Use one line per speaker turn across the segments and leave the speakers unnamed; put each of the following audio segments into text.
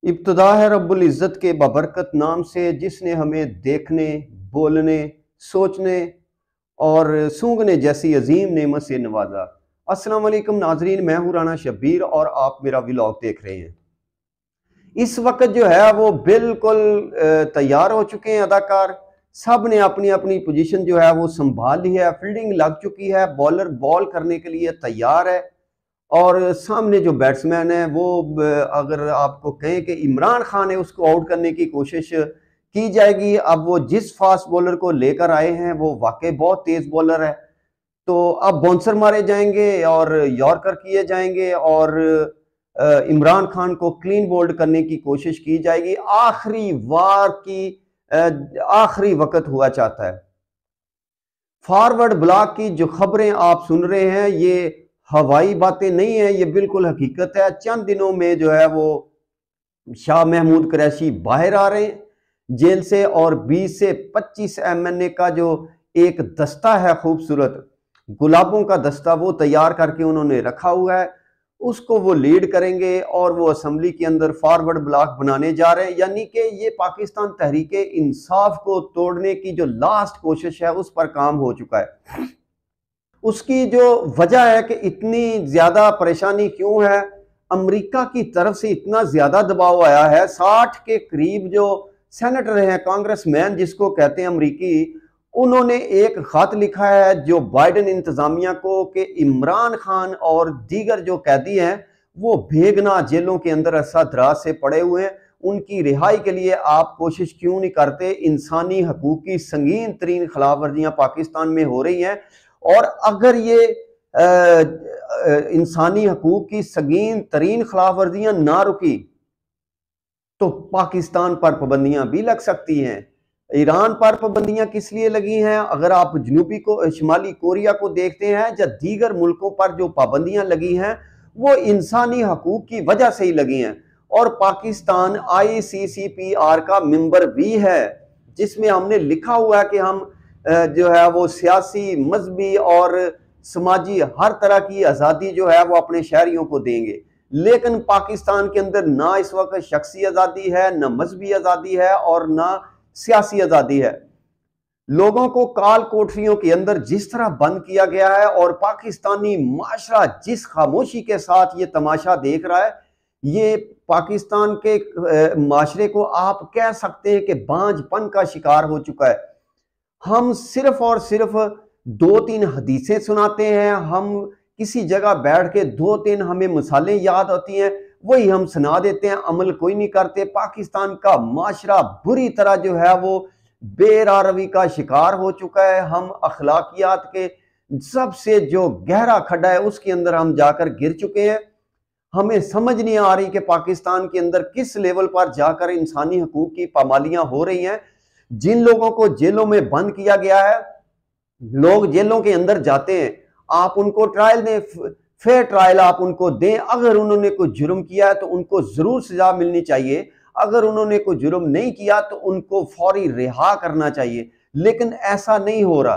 इब्तिदा है रब्बुल इज़्ज़त के बबरकत नाम से जिसने हमें देखने, बोलने, सोचने और सूंघने जैसी अजीम नेमत से नवाजा। अस्सलाम वालेकुम नाजरीन, मैं हूँ राना शब्बीर और आप मेरा व्लॉग देख रहे हैं। इस वक्त जो है वो बिल्कुल तैयार हो चुके हैं अदाकार। सब ने अपनी अपनी पोजीशन जो है वो संभाल ली है, फील्डिंग लग चुकी है, बॉलर बॉल करने के लिए तैयार है। और सामने जो बैट्समैन है वो अगर आपको कहें कि इमरान खान है, उसको आउट करने की कोशिश की जाएगी। अब वो जिस फास्ट बॉलर को लेकर आए हैं वो वाकई बहुत तेज बॉलर है, तो अब बाउंसर मारे जाएंगे और यॉर्कर किए जाएंगे और इमरान खान को क्लीन बोल्ड करने की कोशिश की जाएगी। आखिरी वार की आखिरी वक्त हुआ चाहता है। फॉरवर्ड ब्लॉक की जो खबरें आप सुन रहे हैं ये हवाई बातें नहीं है, ये बिल्कुल हकीकत है। चंद दिनों में जो है वो शाह महमूद कुरैशी बाहर आ रहे हैं जेल से और 20 से 25 एमएनए का जो एक दस्ता है, खूबसूरत गुलाबों का दस्ता, वो तैयार करके उन्होंने रखा हुआ है। उसको वो लीड करेंगे और वो असेंबली के अंदर फॉरवर्ड ब्लॉक बनाने जा रहे हैं। यानी कि ये पाकिस्तान तहरीक इंसाफ को तोड़ने की जो लास्ट कोशिश है उस पर काम हो चुका है। उसकी जो वजह है कि इतनी ज्यादा परेशानी क्यों है, अमेरिका की तरफ से इतना ज्यादा दबाव आया है। 60 के करीब जो सेनेटर हैं, कांग्रेसमैन जिसको कहते हैं अमरीकी, उन्होंने एक खत लिखा है जो बाइडेन इंतजामिया को कि इमरान खान और दीगर जो कैदी हैं वो बेगुनाह जेलों के अंदर अरसा दराज से पड़े हुए हैं, उनकी रिहाई के लिए आप कोशिश क्यों नहीं करते। इंसानी हकूक की संगीन तरीन खिलाफ वर्जियां पाकिस्तान में हो रही हैं और अगर ये इंसानी हकूक की संगीन तरीन खिलाफ वर्जियां ना रुकी तो पाकिस्तान पर पाबंदियां भी लग सकती हैं। ईरान पर पाबंदियां किस लिए लगी हैं? अगर आप शुमाली कोरिया को देखते हैं या दीगर मुल्कों पर जो पाबंदियां लगी हैं वो इंसानी हकूक की वजह से ही लगी हैं। और पाकिस्तान ICCPR का मेंबर भी है, जिसमें हमने लिखा हुआ है कि हम जो है वो सियासी, मजहबी और समाजी हर तरह की आज़ादी जो है वो अपने शहरियों को देंगे। लेकिन पाकिस्तान के अंदर ना इस वक्त शख्सी आज़ादी है, ना मजहबी आज़ादी है और ना सियासी आज़ादी है। लोगों को काल कोठरियों के अंदर जिस तरह बंद किया गया है और पाकिस्तानी माशरा जिस खामोशी के साथ ये तमाशा देख रहा है, ये पाकिस्तान के माशरे को आप कह सकते हैं कि बांझपन का शिकार हो चुका है। हम सिर्फ और सिर्फ 2-3 हदीसें सुनाते हैं, हम किसी जगह बैठ के 2-3 हमें मिसालें याद आती हैं, वही हम सुना देते हैं, अमल कोई नहीं करते। पाकिस्तान का माशरा बुरी तरह जो है वो बेरारवी का शिकार हो चुका है। हम अखलाकियात के सबसे जो गहरा खड्डा है उसके अंदर हम जाकर गिर चुके हैं। हमें समझ नहीं आ रही कि पाकिस्तान के अंदर किस लेवल पर जाकर इंसानी हकूक की पामालियां हो रही हैं। जिन लोगों को जेलों में बंद किया गया है, लोग जेलों के अंदर जाते हैं, आप उनको ट्रायल दें, फेयर ट्रायल आप उनको दें। अगर उन्होंने कोई जुर्म किया है तो उनको जरूर सजा मिलनी चाहिए, अगर उन्होंने कोई जुर्म नहीं किया तो उनको फौरी रिहा करना चाहिए। लेकिन ऐसा नहीं हो रहा।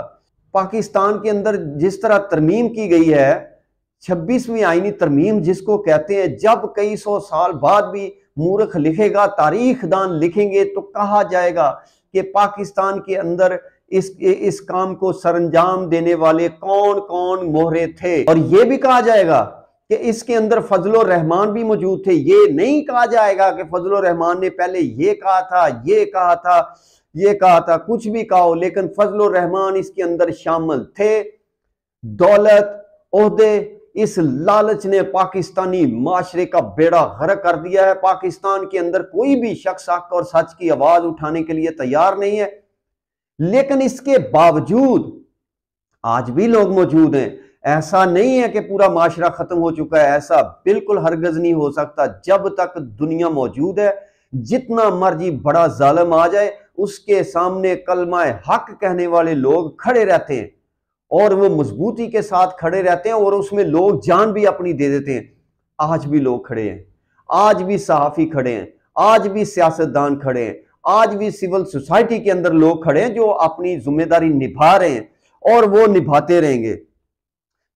पाकिस्तान के अंदर जिस तरह तरमीम की गई है, 26वीं आईनी तरमीम जिसको कहते हैं, जब कई सौ साल बाद भी मूर्ख लिखेगा, तारीखदान लिखेंगे तो कहा जाएगा कि पाकिस्तान के अंदर इस काम को सरंजाम देने वाले कौन कौन मोहरे थे। और यह भी कहा जाएगा कि इसके अंदर फजलुर रहमान भी मौजूद थे। ये नहीं कहा जाएगा कि फजलुर रहमान ने पहले ये कहा था, ये कहा था, ये कहा था, कुछ भी कहो, लेकिन फजलुर रहमान इसके अंदर शामिल थे। दौलत, ओहदे, इस लालच ने पाकिस्तानी माशरे का बेड़ा गर्क कर दिया है। पाकिस्तान के अंदर कोई भी शख्स हक और सच की आवाज उठाने के लिए तैयार नहीं है। लेकिन इसके बावजूद आज भी लोग मौजूद हैं। ऐसा नहीं है कि पूरा माशरा खत्म हो चुका है, ऐसा बिल्कुल हरगज नहीं हो सकता। जब तक दुनिया मौजूद है, जितना मर्जी बड़ा जालिम आ जाए, उसके सामने कलमा हक कहने वाले लोग खड़े रहते हैं और वो मजबूती के साथ खड़े रहते हैं और उसमें लोग जान भी अपनी दे देते हैं। आज भी लोग खड़े हैं, आज भी सहाफी खड़े हैं, आज भी सियासतदान खड़े हैं, आज भी सिविल सोसाइटी के अंदर लोग खड़े हैं जो अपनी जिम्मेदारी निभा रहे हैं और वो निभाते रहेंगे।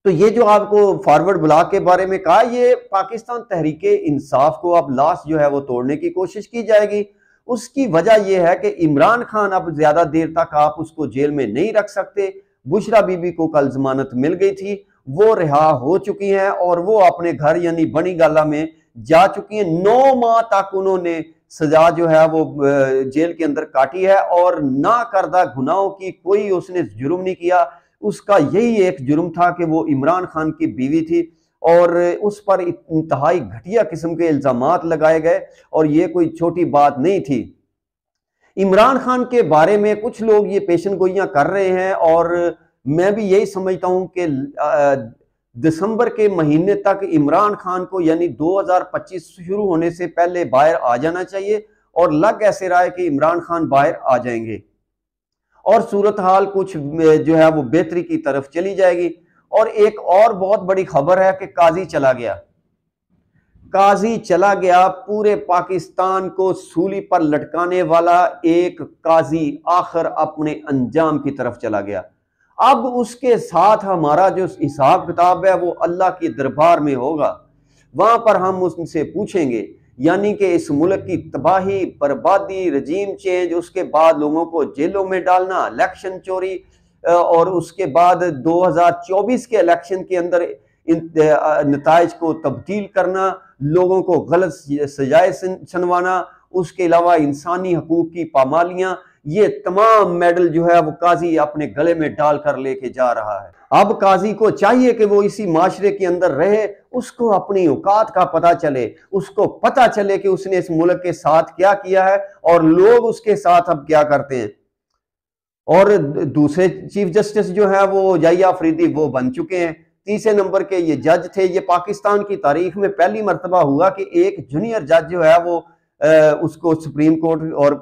तो ये जो आपको फॉरवर्ड ब्लॉक के बारे में कहा, ये पाकिस्तान तहरीक इंसाफ को अब लास्ट जो है वो तोड़ने की कोशिश की जाएगी। उसकी वजह यह है कि इमरान खान अब ज्यादा देर तक आप उसको जेल में नहीं रख सकते। बुशरा बीबी को कल जमानत मिल गई थी, वो रिहा हो चुकी हैं और वो अपने घर यानी बनी गाला में जा चुकी हैं। 9 माह तक उन्होंने सजा जो है वो जेल के अंदर काटी है और ना करदा गुनाहों की कोई उसने जुर्म नहीं किया। उसका यही एक जुर्म था कि वो इमरान खान की बीवी थी और उस पर इंतहाई घटिया किस्म के इल्जामात लगाए गए और ये कोई छोटी बात नहीं थी। इमरान खान के बारे में कुछ लोग ये पेशन गोइयां कर रहे हैं और मैं भी यही समझता हूं कि दिसंबर के महीने तक इमरान खान को यानी 2025 शुरू होने से पहले बाहर आ जाना चाहिए और लग ऐसे रहा है कि इमरान खान बाहर आ जाएंगे और सूरत हाल कुछ जो है वो बेहतरी की तरफ चली जाएगी। और एक और बहुत बड़ी खबर है कि काजी चला गया। काजी चला गया, पूरे पाकिस्तान को सूली पर लटकाने वाला एक काजी आखिर अपने अंजाम की तरफ चला गया। अब उसके साथ हमारा जो हिसाब किताब है वो अल्लाह के दरबार में होगा। वहां पर हम उनसे पूछेंगे, यानी कि इस मुल्क की तबाही, बर्बादी, रजीम चेंज, उसके बाद लोगों को जेलों में डालना, इलेक्शन चोरी और उसके बाद 2024 के इलेक्शन के अंदर इन नताइज को तब्दील करना, लोगों को गलत सजाए सुनवाना, उसके अलावा इंसानी हकूक की पामालियां, ये तमाम मेडल जो है वो काजी अपने गले में डाल कर लेके जा रहा है। अब काजी को चाहिए कि वो इसी माशरे के अंदर रहे, उसको अपनी औकात का पता चले, उसको पता चले कि उसने इस मुल्क के साथ क्या किया है और लोग उसके साथ अब क्या करते हैं। और दूसरे चीफ जस्टिस जो है वो याहिया अफरीदी वो बन चुके हैं। तीसरे नंबर के ये जज थे। ये पाकिस्तान की तारीख में पहली मर्तबा हुआ कि एक जूनियर जज जो है वो उसको सुप्रीम कोर्ट और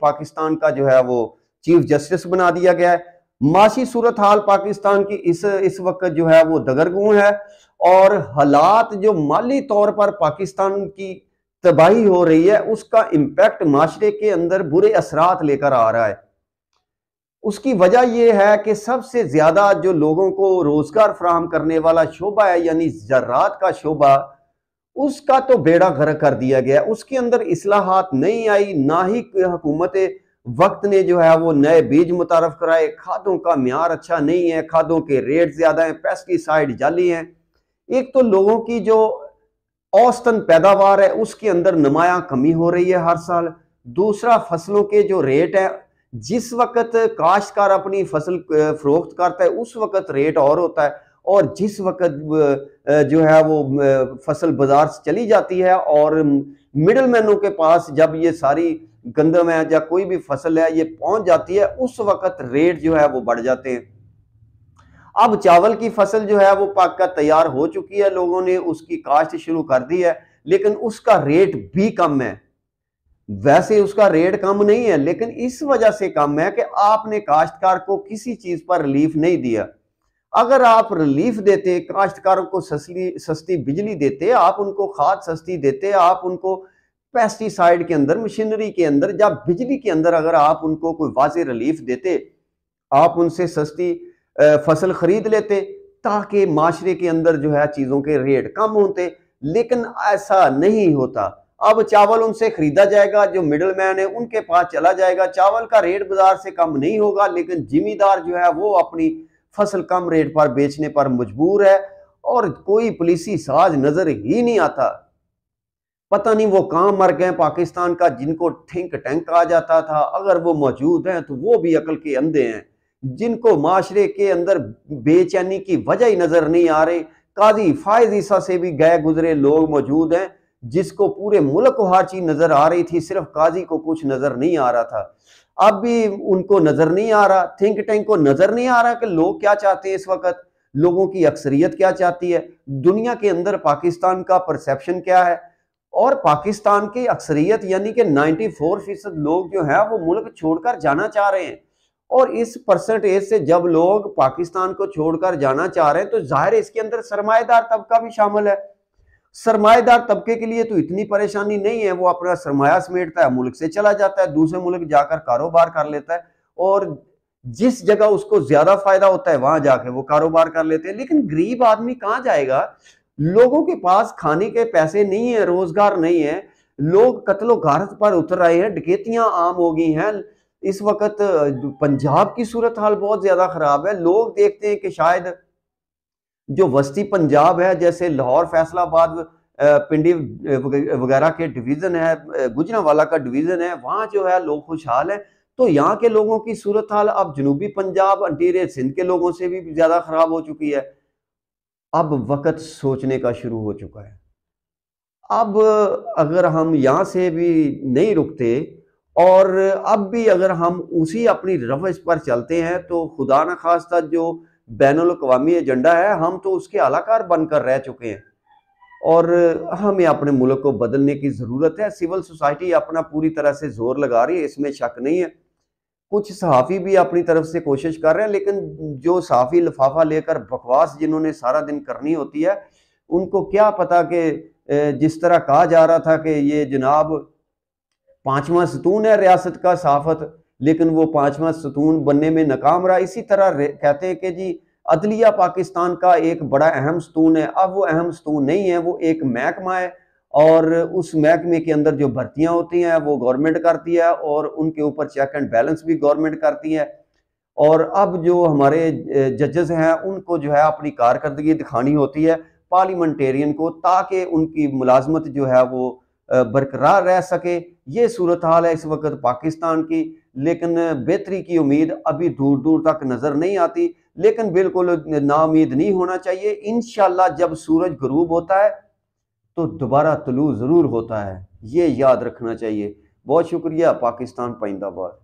पाकिस्तान का जो है वो चीफ जस्टिस बना दिया गया है। माशी सूरत हाल पाकिस्तान की इस वक्त जो है वो दगरगू है और हालात जो माली तौर पर पाकिस्तान की तबाही हो रही है उसका इम्पैक्ट माशरे के अंदर बुरे असरात लेकर आ रहा है। उसकी वजह यह है कि सबसे ज्यादा जो लोगों को रोजगार फराहम करने वाला शोबा है यानी ज़राअत का शोबा, उसका तो बेड़ा गर्क कर दिया गया। उसके अंदर इस्लाहात नहीं आई, ना ही हुकूमत वक्त ने जो है वो नए बीज मुतारफ कराए। खादों का म्यार अच्छा नहीं है, खादों के रेट ज्यादा हैं, पेस्टिसाइड जाली हैं। एक तो लोगों की जो औसतन पैदावार है उसके अंदर नुमाया कमी हो रही है हर साल। दूसरा, फसलों के जो रेट है, जिस वक्त काश्तकार अपनी फसल फरोख्त करता है उस वक्त रेट और होता है और जिस वक्त जो है वो फसल बाजार से चली जाती है और मिडल मैनों के पास जब ये सारी गंदम है या कोई भी फसल है ये पहुंच जाती है उस वक्त रेट जो है वो बढ़ जाते हैं। अब चावल की फसल जो है वो पक कर तैयार हो चुकी है, लोगों ने उसकी काश्त शुरू कर दी है, लेकिन उसका रेट भी कम है। वैसे उसका रेट कम नहीं है लेकिन इस वजह से कम है कि आपने काश्तकार को किसी चीज पर रिलीफ नहीं दिया। अगर आप रिलीफ देते, काश्तकारों को सस्ती बिजली देते, आप उनको खाद सस्ती देते, आप उनको पेस्टिसाइड के अंदर, मशीनरी के अंदर या बिजली के अंदर अगर आप उनको कोई वाज़े रिलीफ देते, आप उनसे सस्ती फसल खरीद लेते ताकि माशरे के अंदर जो है चीजों के रेट कम होते, लेकिन ऐसा नहीं होता। अब चावल उनसे खरीदा जाएगा, जो मिडल मैन है उनके पास चला जाएगा, चावल का रेट बाजार से कम नहीं होगा, लेकिन जिमीदार जो है वो अपनी फसल कम रेट पर बेचने पर मजबूर है और कोई पुलिसी साज नजर ही नहीं आता। पता नहीं वो कहां मर गए पाकिस्तान का, जिनको थिंक टैंक कहा जाता था, अगर वो मौजूद हैं तो वो भी अकल के अंधे हैं, जिनको माशरे के अंदर बेचैनी की वजह ही नजर नहीं आ रही। काजी फायज ईसा से भी गए गुजरे लोग मौजूद हैं, जिसको पूरे मुल्क को हर चीज नजर आ रही थी, सिर्फ काजी को कुछ नजर नहीं आ रहा था। अब भी उनको नजर नहीं आ रहा, थिंक टैंक को नजर नहीं आ रहा कि लोग क्या चाहते हैं, इस वक्त लोगों की अक्सरियत क्या चाहती है, दुनिया के अंदर पाकिस्तान का परसेप्शन क्या है। और पाकिस्तान की अक्सरियत यानी कि 94% लोग जो है वो मुल्क छोड़कर जाना चाह रहे हैं और इस परसेंटेज से जब लोग पाकिस्तान को छोड़कर जाना चाह रहे हैं तो जाहिर है इसके अंदर सरमाएदार तबका भी शामिल है। सरमाएदार तबके के लिए तो इतनी परेशानी नहीं है, वो अपना सरमाया समेटता है, मुल्क से चला जाता है, दूसरे मुल्क जाकर कारोबार कर लेता है। और जिस जगह उसको ज्यादा फायदा होता है वहां जाके वो कारोबार कर लेते हैं। लेकिन गरीब आदमी कहाँ जाएगा? लोगों के पास खाने के पैसे नहीं है, रोजगार नहीं है, लोग कत्लो गारत पर उतर रहे हैं, डकैतियां आम हो गई हैं। इस वक्त पंजाब की सूरत हाल बहुत ज्यादा खराब है। लोग देखते हैं कि शायद जो वस्ती पंजाब है, जैसे लाहौर, फैसलाबाद, पिंडी वगैरह के डिवीजन है, गुजरांवाला का डिवीजन है, वहां जो है लोग खुशहाल है। तो यहाँ के लोगों की सूरत हाल अब जनूबी पंजाब, इंटीरियर सिंध के लोगों से भी ज्यादा खराब हो चुकी है। अब वक्त सोचने का शुरू हो चुका है। अब अगर हम यहां से भी नहीं रुकते और अब भी अगर हम उसी अपनी रवश पर चलते हैं तो खुदा न खास्ता जो बैनुल अक़वामी एजेंडा है, हम तो उसके अलाकार बनकर रह चुके हैं और हमें अपने मुल्क को बदलने की ज़रूरत है। सिविल सोसाइटी अपना पूरी तरह से जोर लगा रही है, इसमें शक नहीं है। कुछ सहाफ़ी भी अपनी तरफ से कोशिश कर रहे हैं, लेकिन जो सहाफ़ी लिफाफा लेकर बकवास जिन्होंने सारा दिन करनी होती है, उनको क्या पता कि जिस तरह कहा जा रहा था कि ये जनाब 5वां सतून है रियासत का सहाफ़त, लेकिन वो 5वां सतून बनने में नाकाम रहा। इसी तरह कहते हैं कि जी अदलिया पाकिस्तान का एक बड़ा अहम सतून है। अब वो अहम सतून नहीं है, वो एक महकमा है और उस महकमे के अंदर जो भर्तियां होती हैं वो गवर्नमेंट करती है और उनके ऊपर चेक एंड बैलेंस भी गवर्नमेंट करती है। और अब जो हमारे जजेस हैं उनको जो है अपनी कारकर्दगी दिखानी होती है पार्लियामेंटेरियन को, ताकि उनकी मुलाजमत जो है वो बरकरार रह सके। ये सूरत हाल है इस वक्त पाकिस्तान की, लेकिन बेहतरी की उम्मीद अभी दूर दूर तक नजर नहीं आती। लेकिन बिल्कुल नाउम्मीद नहीं होना चाहिए। इंशाल्लाह जब सूरज गुरूब होता है तो दोबारा तुलू जरूर होता है, ये याद रखना चाहिए। बहुत शुक्रिया। पाकिस्तान पाइंदाबाद।